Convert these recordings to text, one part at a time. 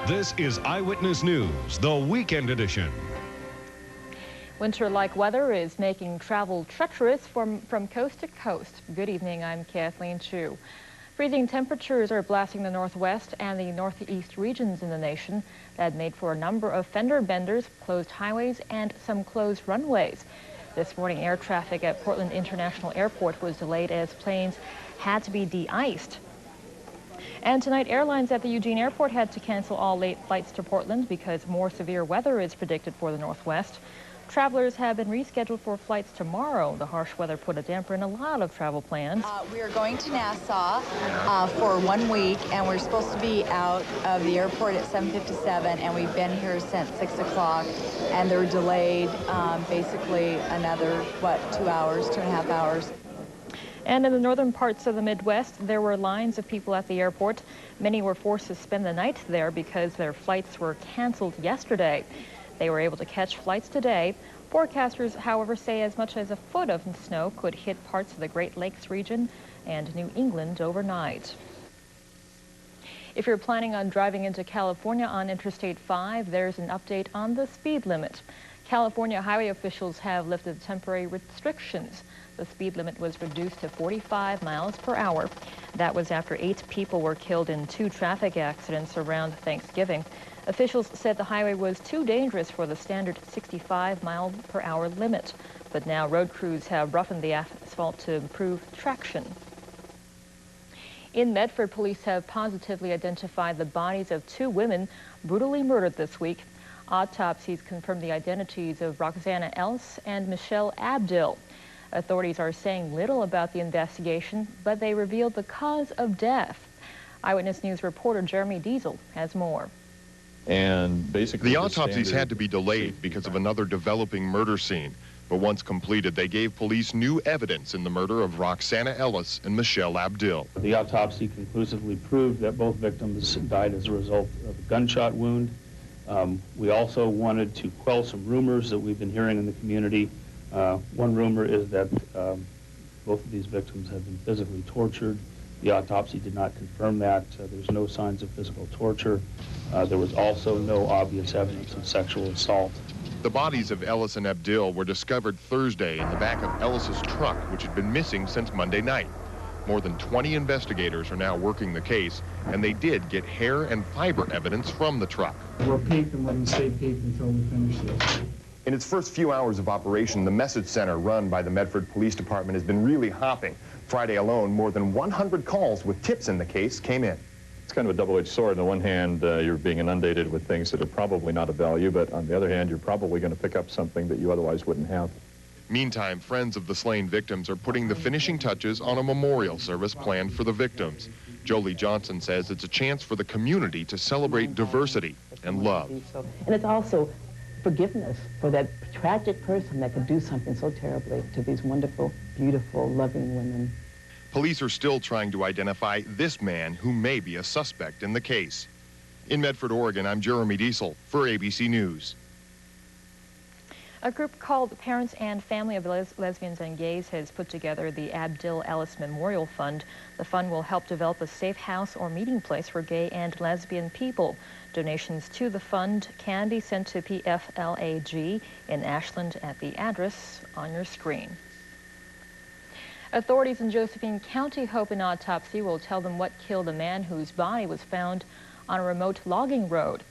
This is Eyewitness News, the weekend edition. Winter-like weather is making travel treacherous from coast to coast. Good evening, I'm Kathleen Chu. Freezing temperatures are blasting the northwest and the northeast regions in the nation. That made for a number of fender benders, closed highways, and some closed runways. This morning, air traffic at Portland International Airport was delayed as planes had to be de-iced. And tonight, airlines at the Eugene Airport had to cancel all late flights to Portland because more severe weather is predicted for the northwest. Travelers have been rescheduled for flights tomorrow. The harsh weather put a damper in a lot of travel plans. We are going to Nassau for 1 week, and we're supposed to be out of the airport at 7:57, and we've been here since 6 o'clock, and they're delayed basically another, 2 hours, 2.5 hours. And in the northern parts of the Midwest, there were lines of people at the airport. Many were forced to spend the night there because their flights were canceled yesterday. They were able to catch flights today. Forecasters, however, say as much as a foot of snow could hit parts of the Great Lakes region and New England overnight. If you're planning on driving into California on Interstate 5, there's an update on the speed limit. California highway officials have lifted temporary restrictions. The speed limit was reduced to 45 miles per hour. That was after 8 people were killed in 2 traffic accidents around Thanksgiving. Officials said the highway was too dangerous for the standard 65-mile-per-hour limit. But now road crews have roughened the asphalt to improve traction. In Medford, police have positively identified the bodies of 2 women brutally murdered this week. Autopsies confirmed the identities of Roxana Ellis and Michelle Abdil. Authorities are saying little about the investigation, but they revealed the cause of death. Eyewitness News reporter Jeremy Diesel has more. And basically, the autopsies had to be delayed because of another developing murder scene. But once completed, they gave police new evidence in the murder of Roxana Ellis and Michelle Abdil. The autopsy conclusively proved that both victims died as a result of a gunshot wound. We also wanted to quell some rumors that we've been hearing in the community. One rumor is that both of these victims have been physically tortured. The autopsy did not confirm that. There's no signs of physical torture. There was also no obvious evidence of sexual assault. The bodies of Ellis and Abdil were discovered Thursday in the back of Ellis's truck, which had been missing since Monday night. More than 20 investigators are now working the case, and they did get hair and fiber evidence from the truck. We're peaked, and we're going to stay peaked until we finish this. In its first few hours of operation, the message center run by the Medford Police Department has been really hopping. Friday alone, more than 100 calls with tips in the case came in. It's kind of a double-edged sword. On the one hand, you're being inundated with things that are probably not of value, but on the other hand, you're probably going to pick up something that you otherwise wouldn't have. Meantime, friends of the slain victims are putting the finishing touches on a memorial service planned for the victims. Jolie Johnson says it's a chance for the community to celebrate diversity and love. And it's also forgiveness for that tragic person that could do something so terribly to these wonderful, beautiful, loving women. Police are still trying to identify this man who may be a suspect in the case. In Medford, Oregon, I'm Jeremy Diesel for ABC News. A group called Parents and Family of Lesbians and Gays has put together the Abdil Ellis Memorial Fund. The fund will help develop a safe house or meeting place for gay and lesbian people. Donations to the fund can be sent to PFLAG in Ashland at the address on your screen. Authorities in Josephine County hope an autopsy will tell them what killed a man whose body was found on a remote logging road.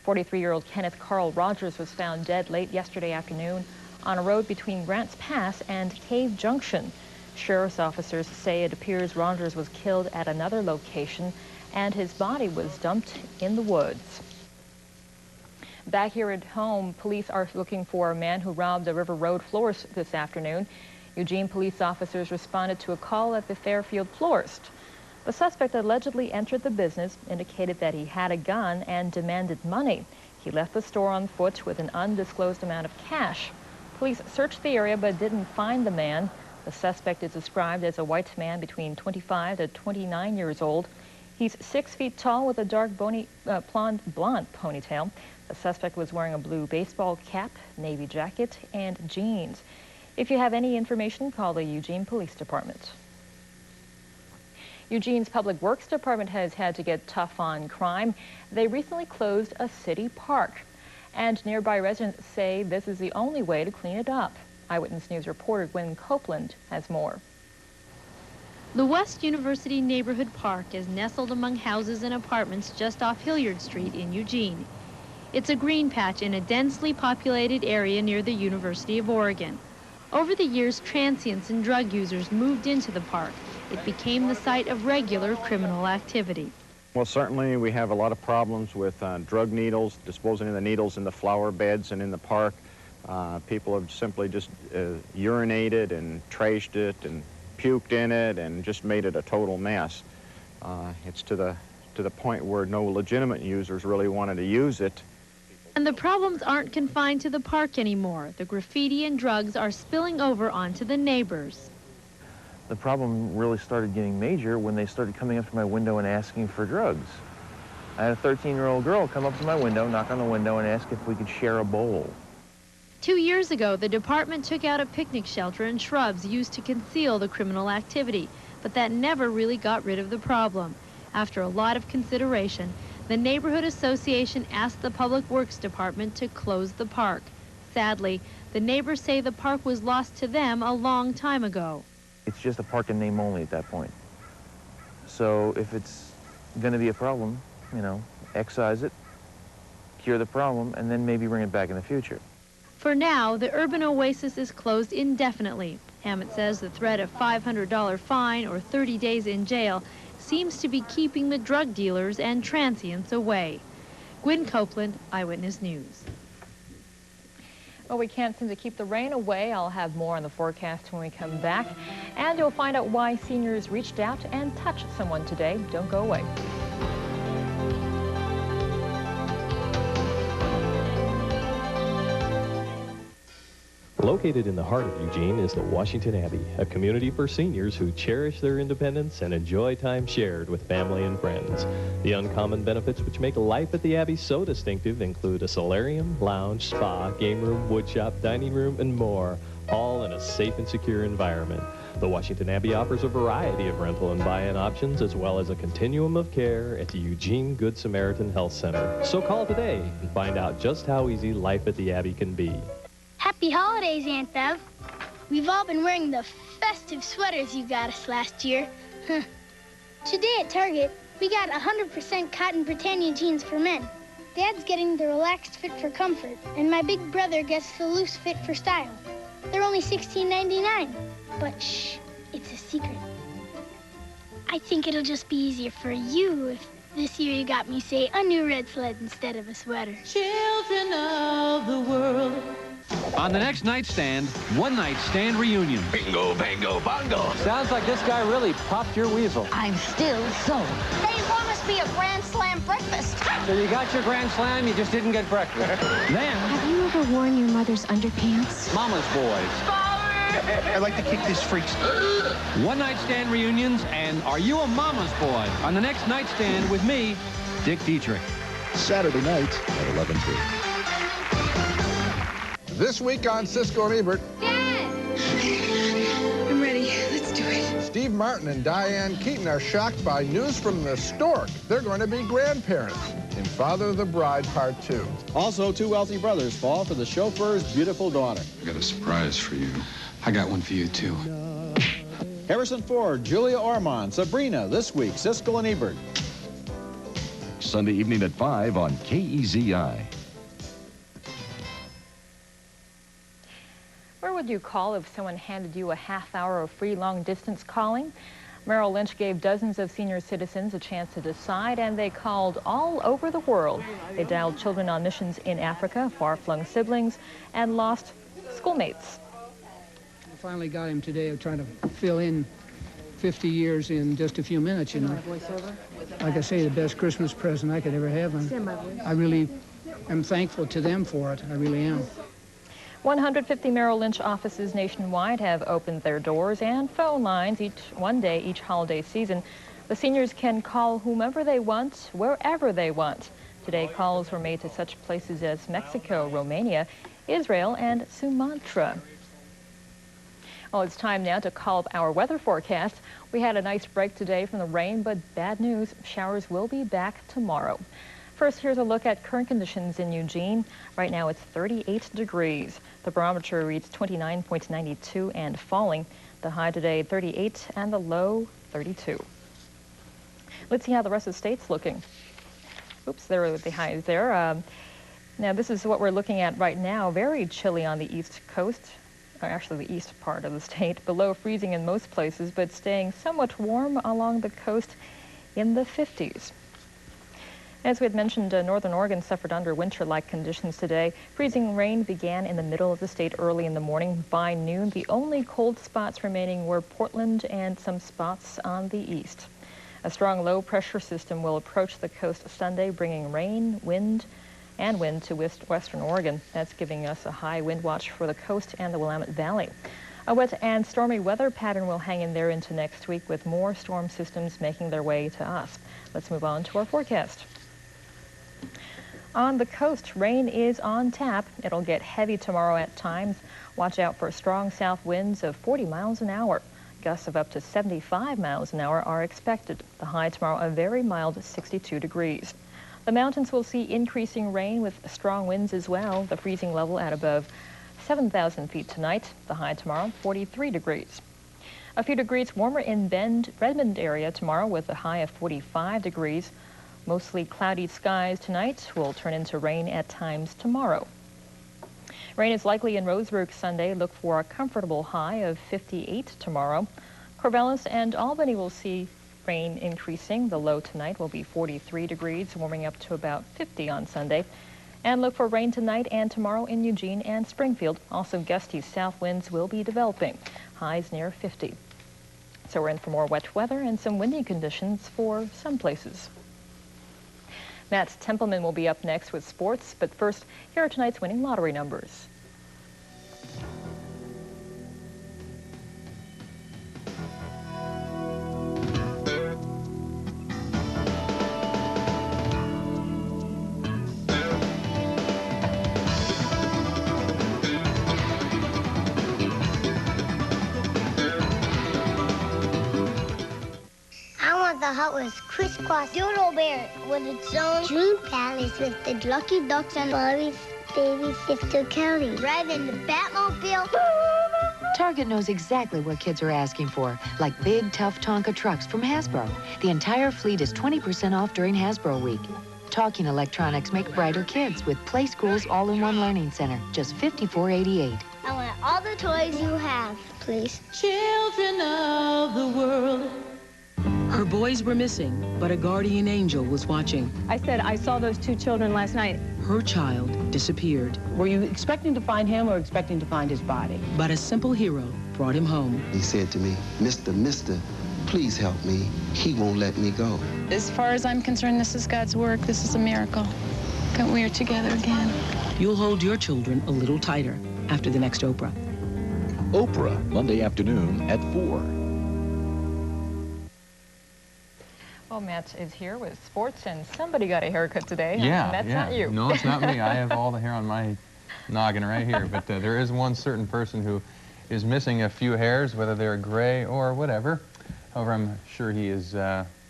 43-year-old Kenneth Carl Rogers was found dead late yesterday afternoon on a road between Grants Pass and Cave Junction. Sheriff's officers say it appears Rogers was killed at another location and his body was dumped in the woods. Back here at home, police are looking for a man who robbed a River Road florist this afternoon. Eugene police officers responded to a call at the Fairfield florist. The suspect allegedly entered the business, indicated that he had a gun, and demanded money. He left the store on foot with an undisclosed amount of cash. Police searched the area but didn't find the man. The suspect is described as a white man between 25 to 29 years old. He's 6 feet tall with a dark blonde ponytail. The suspect was wearing a blue baseball cap, navy jacket, and jeans. If you have any information, call the Eugene Police Department. Eugene's Public Works Department has had to get tough on crime. They recently closed a city park, and nearby residents say this is the only way to clean it up. Eyewitness News reporter Gwen Copeland has more. The West University Neighborhood Park is nestled among houses and apartments just off Hilliard Street in Eugene. It's a green patch in a densely populated area near the University of Oregon. Over the years, transients and drug users moved into the park. It became the site of regular criminal activity. Well, certainly we have a lot of problems with drug needles, disposing of the needles in the flower beds and in the park. People have simply just urinated and trashed it and puked in it and just made it a total mess. It's to the point where no legitimate users really wanted to use it. And the problems aren't confined to the park anymore. The graffiti and drugs are spilling over onto the neighbors. The problem really started getting major when they started coming up to my window and asking for drugs. I had a 13-year-old girl come up to my window, knock on the window, and ask if we could share a bowl. 2 years ago, the department took out a picnic shelter and shrubs used to conceal the criminal activity, but that never really got rid of the problem. After a lot of consideration, the Neighborhood Association asked the Public Works Department to close the park. Sadly, the neighbors say the park was lost to them a long time ago. It's just a park in name only at that point. So if it's going to be a problem, you know, excise it, cure the problem, and then maybe bring it back in the future. For now, the urban oasis is closed indefinitely. Hammett says the threat of $500 fine or 30 days in jail seems to be keeping the drug dealers and transients away. Gwen Copeland, Eyewitness News. Well, we can't seem to keep the rain away. I'll have more on the forecast when we come back. And you'll find out why seniors reached out and touched someone today. Don't go away. Located in the heart of Eugene is the Washington Abbey, a community for seniors who cherish their independence and enjoy time shared with family and friends. The uncommon benefits which make life at the Abbey so distinctive include a solarium, lounge, spa, game room, woodshop, dining room, and more, all in a safe and secure environment. The Washington Abbey offers a variety of rental and buy-in options as well as a continuum of care at the Eugene Good Samaritan Health Center. So call today and find out just how easy life at the Abbey can be. Happy holidays, Aunt Bev. We've all been wearing the festive sweaters you got us last year. Today at Target, we got 100% cotton Britannia jeans for men. Dad's getting the relaxed fit for comfort, and my big brother gets the loose fit for style. They're only $16.99. But shh, it's a secret. I think it'll just be easier for you if this year you got me, say, a new red sled instead of a sweater. Children of the world. On the next nightstand, one-night stand reunion. Bingo, bango, bongo. Sounds like this guy really popped your weasel. I'm still sold. Hey, what must be a Grand Slam breakfast? So you got your Grand Slam, you just didn't get breakfast. Then... Have you ever worn your mother's underpants? Mama's boys. I'd like to kick this freak's. One-night stand reunions and Are You a Mama's Boy? On the next nightstand with me, Dick Dietrich. Saturday night at 11:30. This week on Cisco and Ebert. Dad! I'm ready. Let's do it. Steve Martin and Diane Keaton are shocked by news from the stork. They're going to be grandparents in Father of the Bride Part 2. Also, two wealthy brothers fall for the chauffeur's beautiful daughter. I got a surprise for you. I got one for you, too. Harrison Ford, Julia Ormond, Sabrina, this week, Siskel and Ebert. Sunday evening at 5 on KEZI. Where would you call if someone handed you a half hour of free long-distance calling? Merrill Lynch gave dozens of senior citizens a chance to decide, and they called all over the world. They dialed children on missions in Africa, far-flung siblings, and lost schoolmates. I finally got him today of trying to fill in 50 years in just a few minutes, you know. Like I say, the best Christmas present I could ever have. And I really am thankful to them for it. I really am. 150 Merrill Lynch offices nationwide have opened their doors and phone lines one day each holiday season. The seniors can call whomever they want, wherever they want. Today, calls were made to such places as Mexico, Romania, Israel, and Sumatra. Well, it's time now to call up our weather forecast. We had a nice break today from the rain, but bad news, showers will be back tomorrow. First, here's a look at current conditions in Eugene. Right now it's 38 degrees. The barometer reads 29.92 and falling. The high today 38 and the low 32. Let's see how the rest of the state's looking. Oops, there are the highs there. Now this is what we're looking at right now. Very chilly on the east coast, or actually the east part of the state. Below freezing in most places, but staying somewhat warm along the coast in the 50s. As we had mentioned, northern Oregon suffered under winter-like conditions today. Freezing rain began in the middle of the state early in the morning. By noon, the only cold spots remaining were Portland and some spots on the east. A strong low-pressure system will approach the coast Sunday, bringing rain, wind to western Oregon. That's giving us a high wind watch for the coast and the Willamette Valley. A wet and stormy weather pattern will hang in there into next week with more storm systems making their way to us. Let's move on to our forecast. On the coast, rain is on tap. It'll get heavy tomorrow at times. Watch out for strong south winds of 40 miles an hour. Gusts of up to 75 miles an hour are expected. The high tomorrow a very mild 62 degrees. The mountains will see increasing rain with strong winds as well. The freezing level at above 7,000 feet tonight. The high tomorrow 43 degrees. A few degrees warmer in Redmond area tomorrow with a high of 45 degrees. Mostly cloudy skies tonight will turn into rain at times tomorrow. Rain is likely in Roseburg Sunday. Look for a comfortable high of 58 tomorrow. Corvallis and Albany will see rain increasing. The low tonight will be 43 degrees, warming up to about 50 on Sunday. And look for rain tonight and tomorrow in Eugene and Springfield. Also gusty south winds will be developing. Highs near 50. So we're in for more wet weather and some windy conditions for some places. Matt Templeman will be up next with sports, but first, here are tonight's winning lottery numbers. The Hut Wheels crisscross doodle bear with its own dream palace with the Lucky Ducks and Bobby's baby sister Kelly. Driving the Batmobile. Target knows exactly what kids are asking for, like big, tough Tonka trucks from Hasbro. The entire fleet is 20% off during Hasbro Week. Talking electronics make brighter kids with Play School's all-in-one learning center, just $54.88. I want all the toys you have, please. Children of the world. Her boys were missing, but a guardian angel was watching. I said, I saw those two children last night. Her child disappeared. Were you expecting to find him or expecting to find his body? But a simple hero brought him home. He said to me, Mister, please help me. He won't let me go. As far as I'm concerned, this is God's work. This is a miracle. That we are together again. You'll hold your children a little tighter after the next Oprah. Oprah, Monday afternoon at 4. Well, Matt is here with sports, and somebody got a haircut today. Yeah, That's not you. No, it's not me. I have all the hair on my noggin right here. But there is one certain person who is missing a few hairs, whether they're gray or whatever. However, I'm sure he is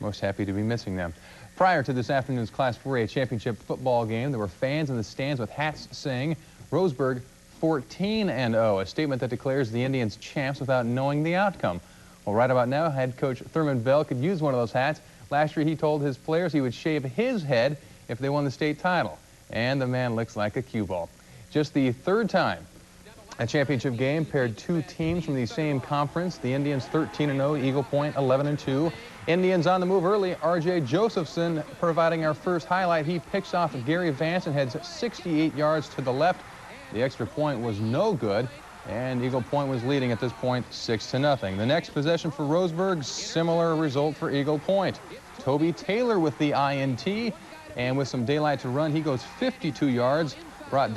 most happy to be missing them. Prior to this afternoon's Class 4A championship football game, there were fans in the stands with hats saying, Roseburg 14-0, a statement that declares the Indians champs without knowing the outcome. Well, right about now, head coach Thurman Bell could use one of those hats. Last year, he told his players he would shave his head if they won the state title. And the man looks like a cue ball. Just the third time a championship game paired two teams from the same conference. The Indians 13-0, Eagle Point 11-2. Indians on the move early. R.J. Josephson providing our first highlight. He picks off Gary Vance and heads 68 yards to the left. The extra point was no good. And Eagle Point was leading at this point 6-0. The next possession for Roseburg, similar result for Eagle Point. Toby Taylor with the INT, and with some daylight to run, he goes 52 yards, brought down.